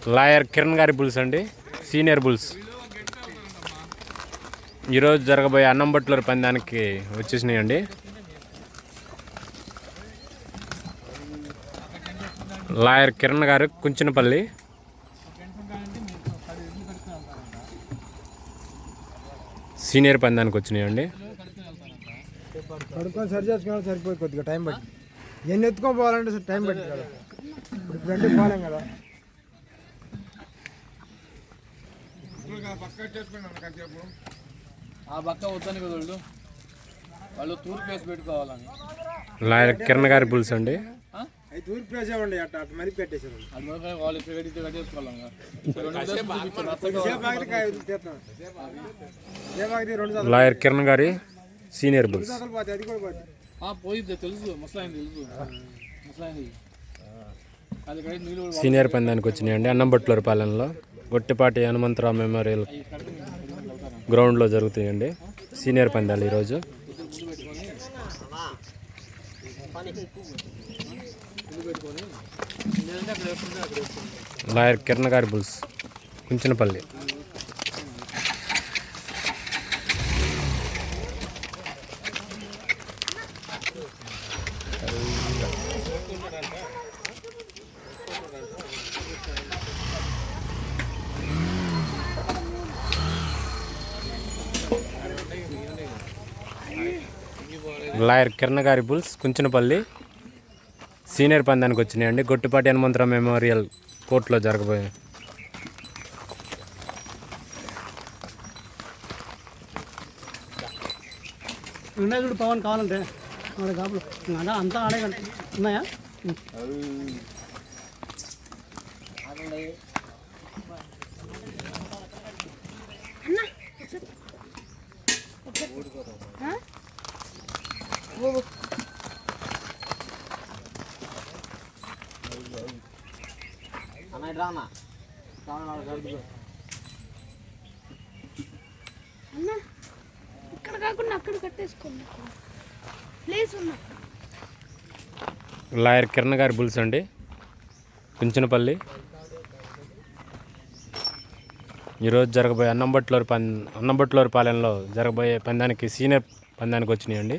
Lawyer Kiran గారి bulls అండి, senior bulls. ఈరోజు జరగబోయే అన్నంబట్లూరు పందానికి వచ్చేసినాయండి. లాయర్ కిరణ్ గారు కుంచినపల్లి. సీనియర్ పందానికి వచ్చినాయండి. కడుక్కొని సరి చేసుకోవాలి, సరిపోయి కొద్దిగా టైం పట్టి ఎన్ని ఎత్తుకొని పోవాలంటే టైం పట్టి కదా, ఇప్పుడు అంటే పోలేం కదా. ఆ పక్క వద్దని కదా వాళ్ళు తూర్పు వేసి పెట్టుకోవాలని. లాయర్ కిరణ్ గారి బుల్స్ అండి. అవి తూర్పు వేసేవండి, అట్లా అట్లా మరి పెట్టేసారు. వాళ్ళు కట్టేసుకోవాలి. లాయర్ కిరణ్ గారి సీనియర్ బుల్స్. అది కూడా పోయిద్ది తెలుసు, ముసలాయన తెలుసు, ముసలాయన సీనియర్ పందానికి వచ్చినాయండి. అన్నంబట్లూరు పాలెంలో గొట్టిపాటి హనుమంతరావు మెమోరియల్ గ్రౌండ్లో జరుగుతాయండి సీనియర్ పందాలు ఈరోజు. లాయర్ కిరణ్ గారి బుల్స్ కుంచినపల్లి. లాయర్ కిరణ్ గారి బుల్స్ కుంచినపల్లి సీనియర్ పందానికి వచ్చినాయండి. గొట్టిపాటి హనుమంతరావు మెమోరియల్ కోర్టులో జరగబోయే. చూడు పవన్ కావాలంటే అంతా ఆడే ఉన్నాయా? అన్న ఇక్కడ కాకుండా అక్కడ కట్టేసుకోండి. ప్లేస్ ఉన్నా. లాయర్ కిరణ్ గారి బుల్స్ అండి కుంచినపల్లి. ఈరోజు జరగబోయే అన్నంబట్లూరు పాలెంలో జరగబోయే పందానికి సీనియర్ పందానికి వచ్చినాయండి.